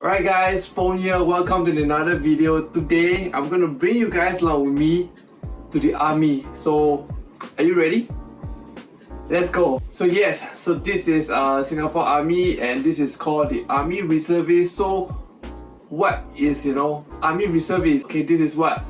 Alright guys, Phone here, welcome to another video. Today, I'm gonna bring you guys along with me to the army. So, are you ready? Let's go. So this is Singapore Army and this is called the Army Reservist. So, what is, Army Reservist? Okay, this is what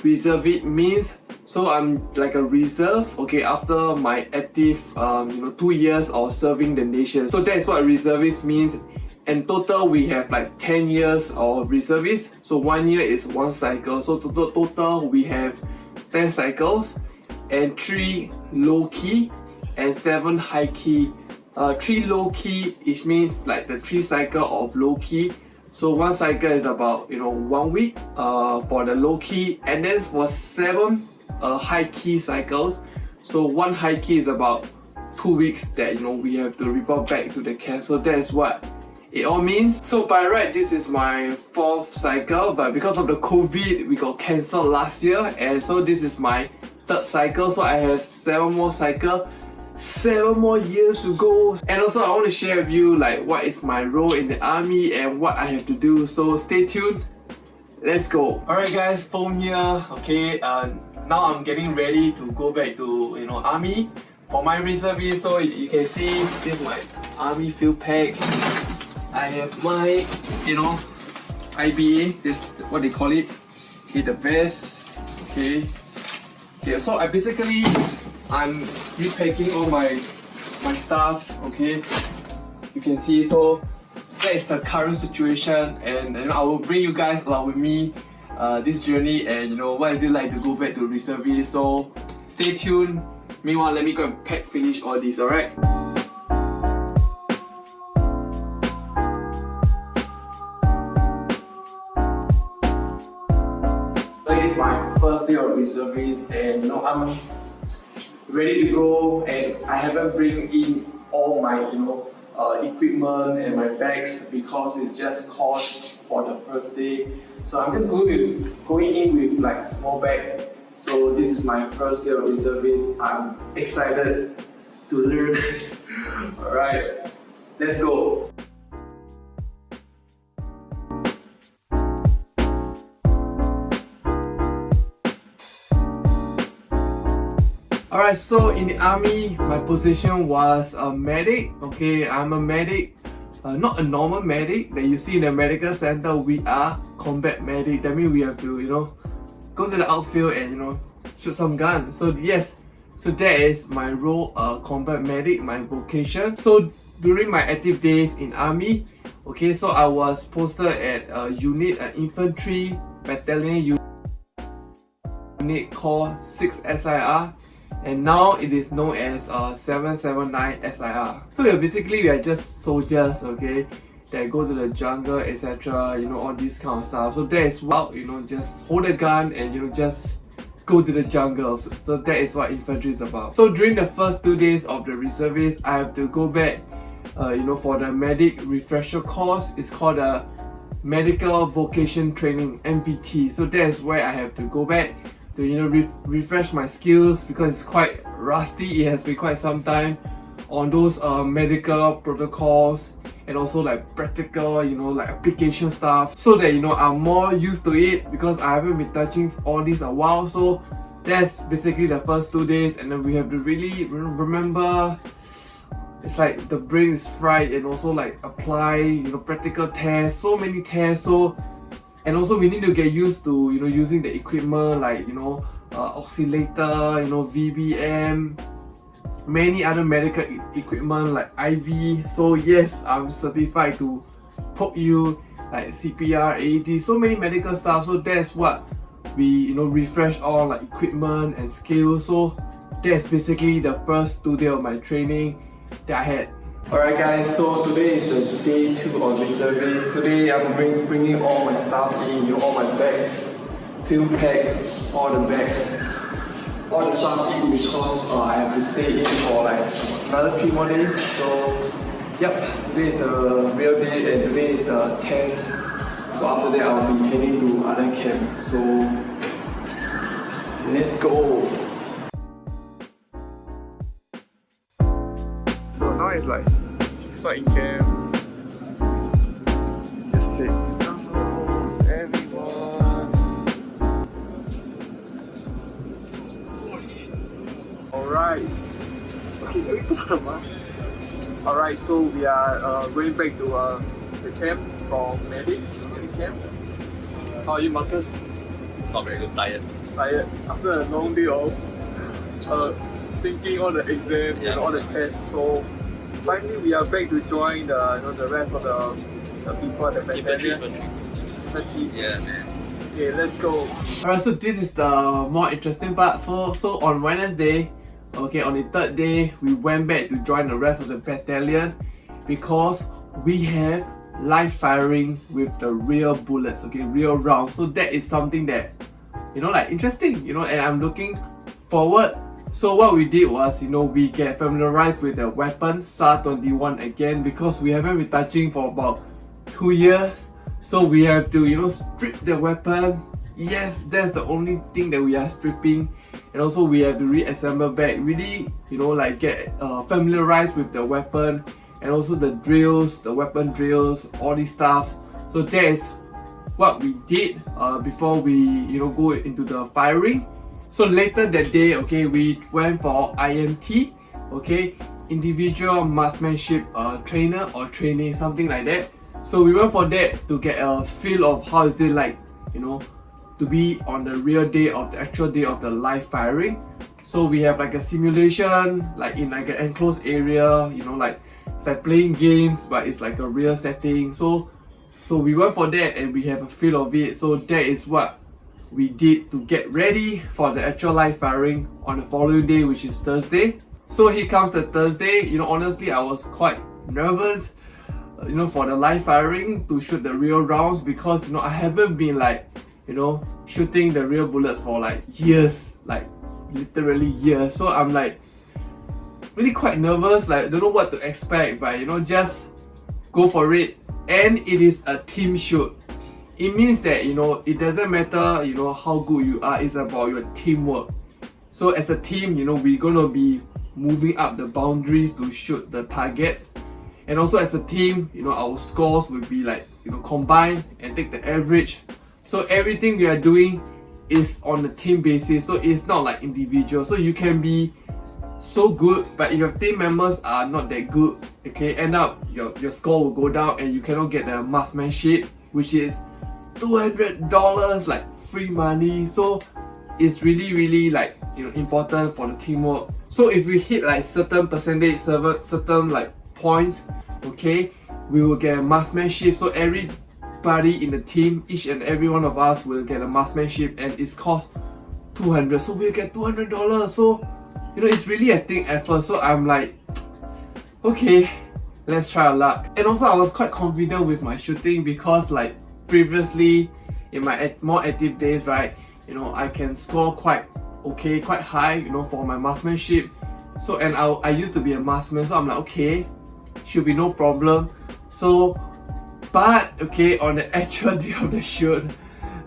reservist means. So I'm like a reserve, okay, after my active 2 years of serving the nation. So that's what reservist means. In total we have like 10 years of reservist. So 1 year is 1 cycle. So total we have 10 cycles and 3 low key and 7 high key. 3 low key, which means like the 3 cycle of low key. So 1 cycle is about 1 week for the low key, and then for 7 high key cycles. So 1 high key is about 2 weeks that we have to report back to the camp. So that is what it all means. So by right, this is my 4th cycle, but because of the COVID, we got cancelled last year, and so this is my 3rd cycle. So I have 7 more cycles, 7 more years to go. And also I want to share with you like what is my role in the army and what I have to do. So stay tuned. Let's go. Alright guys, Phone here. Okay, now I'm getting ready to go back to army for my reservist. So you can see this is my army field pack. I have my IBA, this what they call it. Okay, the vest. Okay, so I'm repacking all my stuff. Okay, you can see. So that is the current situation, and I will bring you guys along with me this journey, and what is it like to go back to reservist. So stay tuned. Meanwhile, let me go and finish all these. Alright. This is my first day of reservist, and I'm ready to go, and I haven't bring in all my equipment and my bags because it's just cost for the first day. So I'm just going in with like small bag. So this is my first day of reservist. I'm excited to learn. Alright, let's go. Alright, so in the army, my position was a medic. Okay, I'm a medic, not a normal medic that you see in the medical center. We are combat medic. That means we have to, go to the outfield and shoot some guns. So yes, so that is my role, combat medic, my vocation. So during my active days in army, okay, so I was posted at a unit, an Infantry Battalion unit called 6 SIR. And now it is known as 779 SIR. So basically we are just soldiers, okay, that go to the jungle, etc. All this kind of stuff. So that is what just hold a gun and just go to the jungle. So that is what infantry is about. So during the first 2 days of the reservist, I have to go back for the medic refresher course. It's called a medical vocation training, MVT. So that is where I have to go back to refresh my skills because it's quite rusty. It has been quite some time on those medical protocols and also like practical like application stuff, so that I'm more used to it because I haven't been touching all this a while. So that's basically the first 2 days, and then we have to really remember. It's like the brain is fried, and also like apply practical tests, so many tests. So and also we need to get used to using the equipment like oscillator, VBM, many other medical equipment like IV. So yes, I'm certified to poke you like CPR, AED, so many medical stuff. So that's what we refresh all like equipment and skills. So that's basically the first 2 days of my training that I had. Alright guys, so today is the day 2 of reservist. Today I'm bringing all my stuff in, all my bags, field pack, all the bags, all the stuff in because I have to stay in for like another 3 more days. So yep, today is the real day and today is the test. So after that I'll be heading to other camp. So let's go. So now it's like, it's not in camp. Just take Alright, so we are going back to the camp from medic camp. How are you, Marcus? Not very good, tired. Tired after a long day of thinking on the exam and all the tests. So finally we are back to join the rest of the people, the battalion. Infantry. Yeah, man. Okay, let's go. Alright, so this is the more interesting part. So on Wednesday, okay, on the third day, we went back to join the rest of the battalion because we have live firing with the real bullets, okay, real rounds. So that is something that, like interesting, and I'm looking forward. So what we did was, we get familiarized with the weapon SAR-21 again because we haven't been touching for about 2 years. So we have to, strip the weapon. Yes, that's the only thing that we are stripping. And also we have to reassemble back, really, get familiarized with the weapon and also the drills, the weapon drills, all this stuff. So that is what we did before we, go into the firing. So later that day, okay, we went for IMT, okay, individual marksmanship trainer or training, something like that. So we went for that to get a feel of how is it like, to be on the real day of the actual day of the live firing. So we have like a simulation, like in like an enclosed area, like it's like playing games, but it's like a real setting. So we went for that and we have a feel of it. So that is what we did to get ready for the actual live firing on the following day, which is Thursday. So here comes the Thursday. Honestly, I was quite nervous, for the live firing to shoot the real rounds because I haven't been like shooting the real bullets for like years, like literally years. So I'm like really quite nervous, like don't know what to expect, but just go for it. And it is a team shoot. It means that it doesn't matter how good you are, it's about your teamwork. So as a team, we're gonna be moving up the boundaries to shoot the targets. And also as a team, our scores will be like combined and take the average. So everything we are doing is on a team basis, so it's not like individual. So you can be so good, but if your team members are not that good, okay, end up your score will go down and you cannot get the marksmanship, which is $200, like free money. So it's really like important for the teamwork. So if we hit like certain percentage, certain like points, okay, we will get a marksmanship. So everybody in the team, each and every one of us will get a marksmanship and it's cost $200. So we'll get $200. So it's really a team effort. So I'm like, okay, let's try our luck. And also I was quite confident with my shooting because like previously in my more active days, right, I can score quite okay, quite high, for my marksmanship. So and I used to be a marksman, so I'm like, okay, should be no problem. So but okay, on the actual day of the shoot,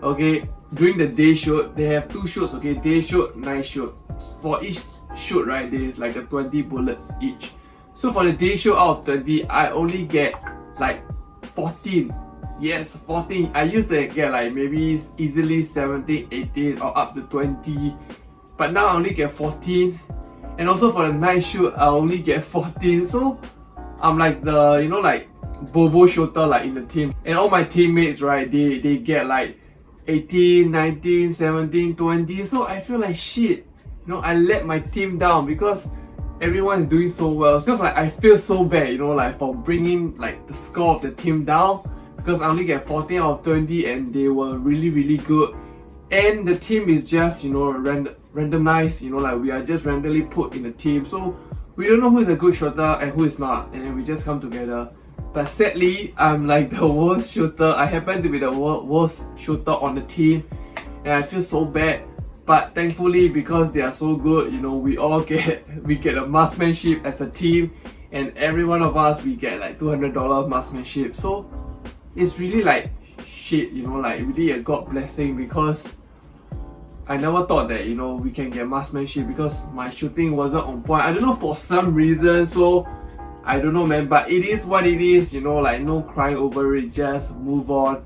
okay, during the day shoot, they have 2 shoots, okay, day shoot, night shoot. For each shoot, right, there is like a 20 bullets each. So for the day shoot out of 20, I only get like 14. Yes, 14. I used to get like maybe easily 17, 18 or up to 20, but now I only get 14. And also for the night shoot, I only get 14. So I'm like the like bobo shooter like in the team, and all my teammates, right, they get like 18, 19, 17, 20. So I feel like shit, I let my team down because everyone is doing so well. So like I feel so bad, like for bringing like the score of the team down because I only get 14 out of 20 and they were really good. And the team is just randomized, like we are just randomly put in a team. So we don't know who is a good shooter and who is not, and we just come together. But sadly, I'm like the worst shooter. I happen to be the worst shooter on the team and I feel so bad. But thankfully, because they are so good, we get a marksmanship as a team, and every one of us we get like $200 marksmanship. So it's really like shit, like really a God blessing because I never thought that we can get marksmanship because my shooting wasn't on point. I don't know, for some reason. So I don't know, man, but it is what it is, like no crying over it, just move on,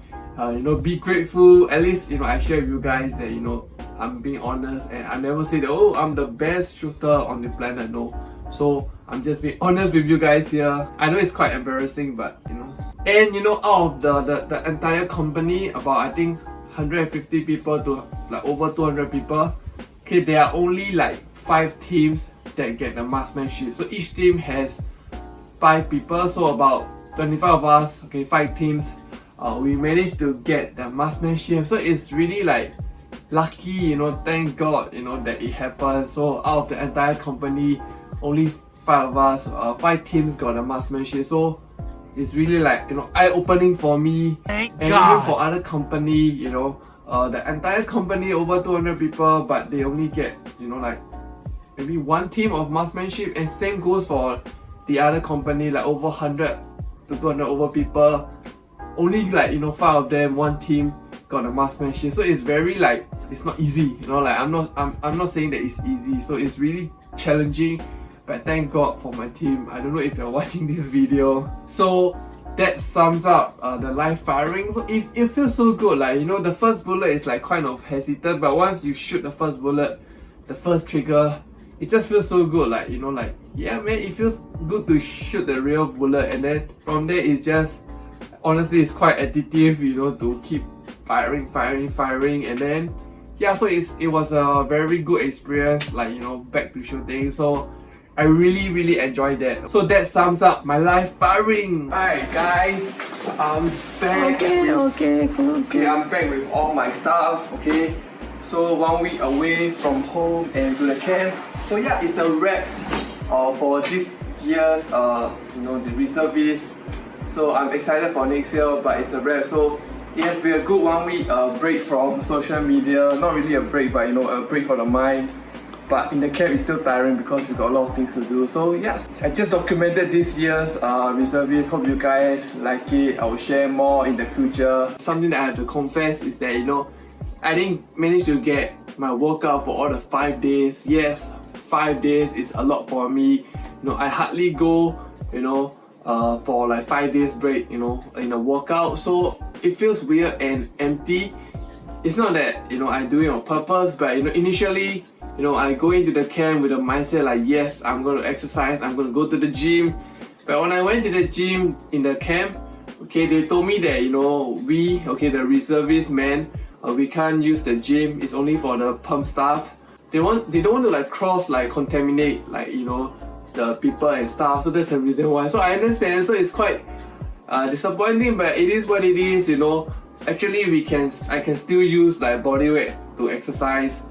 be grateful. At least I share with you guys that I'm being honest, and I never say that, oh, I'm the best shooter on the planet, no. So I'm just being honest with you guys here. I know it's quite embarrassing, but you know. And you know, out of the entire company, about I think 150 people to like over 200 people, okay, there are only like 5 teams that get the marksmanship. So each team has 5 people, so about 25 of us, okay, 5 teams, we managed to get the marksmanship. So it's really like lucky, you know, thank God, you know, that it happened. So out of the entire company, only 5 of us, 5 teams got the marksmanship. So it's really like, you know, eye-opening for me. Thank and God. Even for other company, you know, the entire company over 200 people, but they only get, you know, like maybe 1 team of marksmanship, and same goes for the other company, like over 100 to 200 over people, only like, you know, 5 of them, 1 team got a marksmanship. So it's very like, it's not easy, you know, like I'm not saying that it's easy. So it's really challenging, but thank God for my team. I don't know if you're watching this video. So that sums up the live firing. So it feels so good, like, you know, the first bullet is like kind of hesitant, but once you shoot the first bullet, the first trigger, it just feels so good, like, you know, like, yeah man, it feels good to shoot the real bullet. And then from there it's just, honestly, it's quite addictive, you know, to keep firing, and then yeah, so it was a very good experience, like, you know, back to shooting. So I really enjoyed that. So that sums up my live firing. Alright guys, I'm back. Okay, I'm back with all my stuff. Okay, so 1 week away from home and to the camp. So yeah, it's a wrap for this year's you know, the reservist. So I'm excited for next year, but it's a wrap. So it has been a good 1 week break from social media. Not really a break, but you know, a break for the mind. But in the camp it's still tiring because we got a lot of things to do. So yes, I just documented this year's reservist. Hope you guys like it. I will share more in the future. Something that I have to confess is that, you know, I didn't manage to get my workout for all the 5 days. Yes, 5 days is a lot for me. You know, I hardly go, you know, for like 5 days break, you know, in a workout. So it feels weird and empty. It's not that, you know, I do it on purpose, but you know, initially, you know, I go into the camp with a mindset like, yes, I'm going to exercise, I'm going to go to the gym. But when I went to the gym in the camp, okay, they told me that, you know, the reservist men, we can't use the gym. It's only for the pump staff. They don't want to like contaminate, like, you know, the people and stuff. So that's the reason why. So I understand. So it's quite disappointing, but it is what it is, you know. Actually, I can still use like body weight to exercise.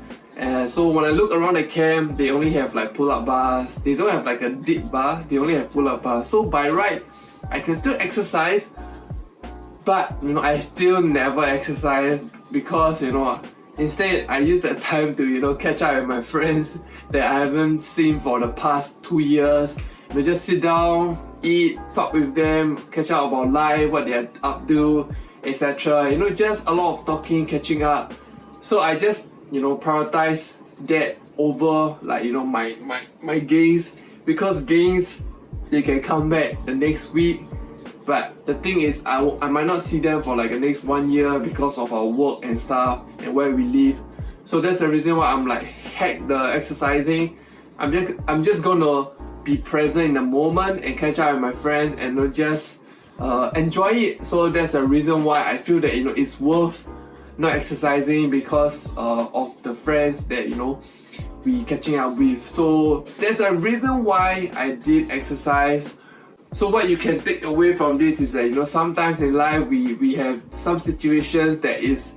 So when I look around the camp, they only have like pull-up bars. They don't have like a dip bar. They only have pull-up bars. So by right, I can still exercise, but you know, I still never exercise because, you know, instead I use that time to, you know, catch up with my friends that I haven't seen for the past 2 years. You know, just sit down, eat, talk with them, catch up about life, what they're up to, etc. You know, just a lot of talking, catching up. So I just, you know, prioritize that over like, you know, my gains, because gains, they can come back the next week. But the thing is, I might not see them for like the next 1 year because of our work and stuff and where we live. So that's the reason why I'm like, heck the exercising. I'm just gonna be present in the moment and catch up with my friends and, you know, just enjoy it. So that's the reason why I feel that, you know, it's worth not exercising, because of the friends that, you know, we catching up with. So that's the reason why I did exercise. So what you can take away from this is that, you know, sometimes in life we have some situations that is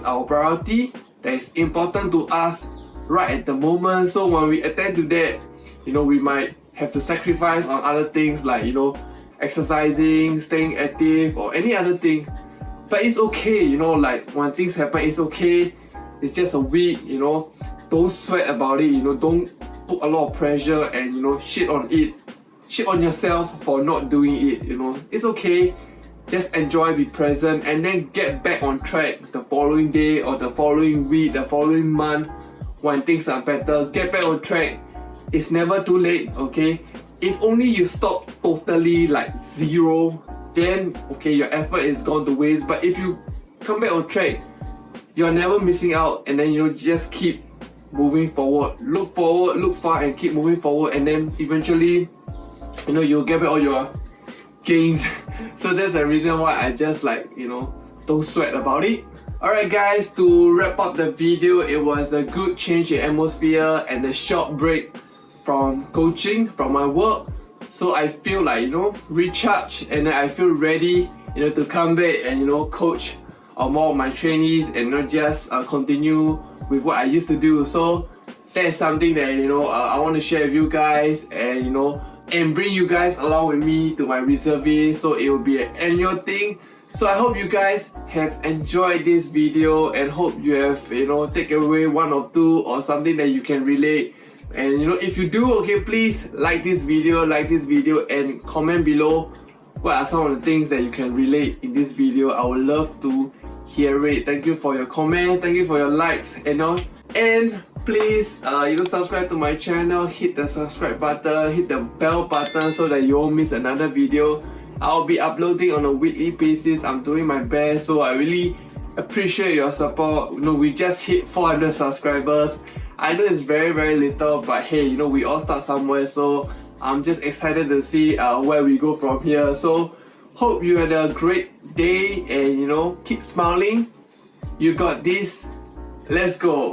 our priority, that is important to us right at the moment. So when we attend to that, you know, we might have to sacrifice on other things like, you know, exercising, staying active, or any other thing. But it's okay, you know, like when things happen, it's okay. It's just a week, you know. Don't sweat about it, you know. Don't put a lot of pressure and, you know, shit on yourself for not doing it, you know. It's okay. Just enjoy, be present, and then get back on track the following day or the following week, the following month, when things are better. Get back on track. It's never too late, okay? If only you stop totally like zero, then okay, your effort is gone to waste. But if you come back on track, you're never missing out, and then just keep moving forward, look far and keep moving forward, and then eventually you'll get back all your gains. So that's the reason why I just don't sweat about it. Alright guys, to wrap up the video, it was a good change in atmosphere and a short break from coaching, from my work. So I feel recharged, and then I feel ready to come back and coach more of my trainees and not just continue with what I used to do. So that's something that I want to share with you guys, and and bring you guys along with me to my reservist. So it will be an annual thing. So I hope you guys have enjoyed this video, and hope you have take away one or two or something that you can relate. And if you do, okay, please like this video and comment below what are some of the things that you can relate in this video. I would love to hear it. Thank you for your comments, thank you for your likes, and please subscribe to my channel, hit the subscribe button, hit the bell button so that you won't miss another video. I'll be uploading on a weekly basis. I'm doing my best, so I really appreciate your support. We just hit 400 subscribers. I know it's very little, but hey, we all start somewhere, so I'm just excited to see where we go from here. So hope you had a great day, and keep smiling. You got this. Let's go.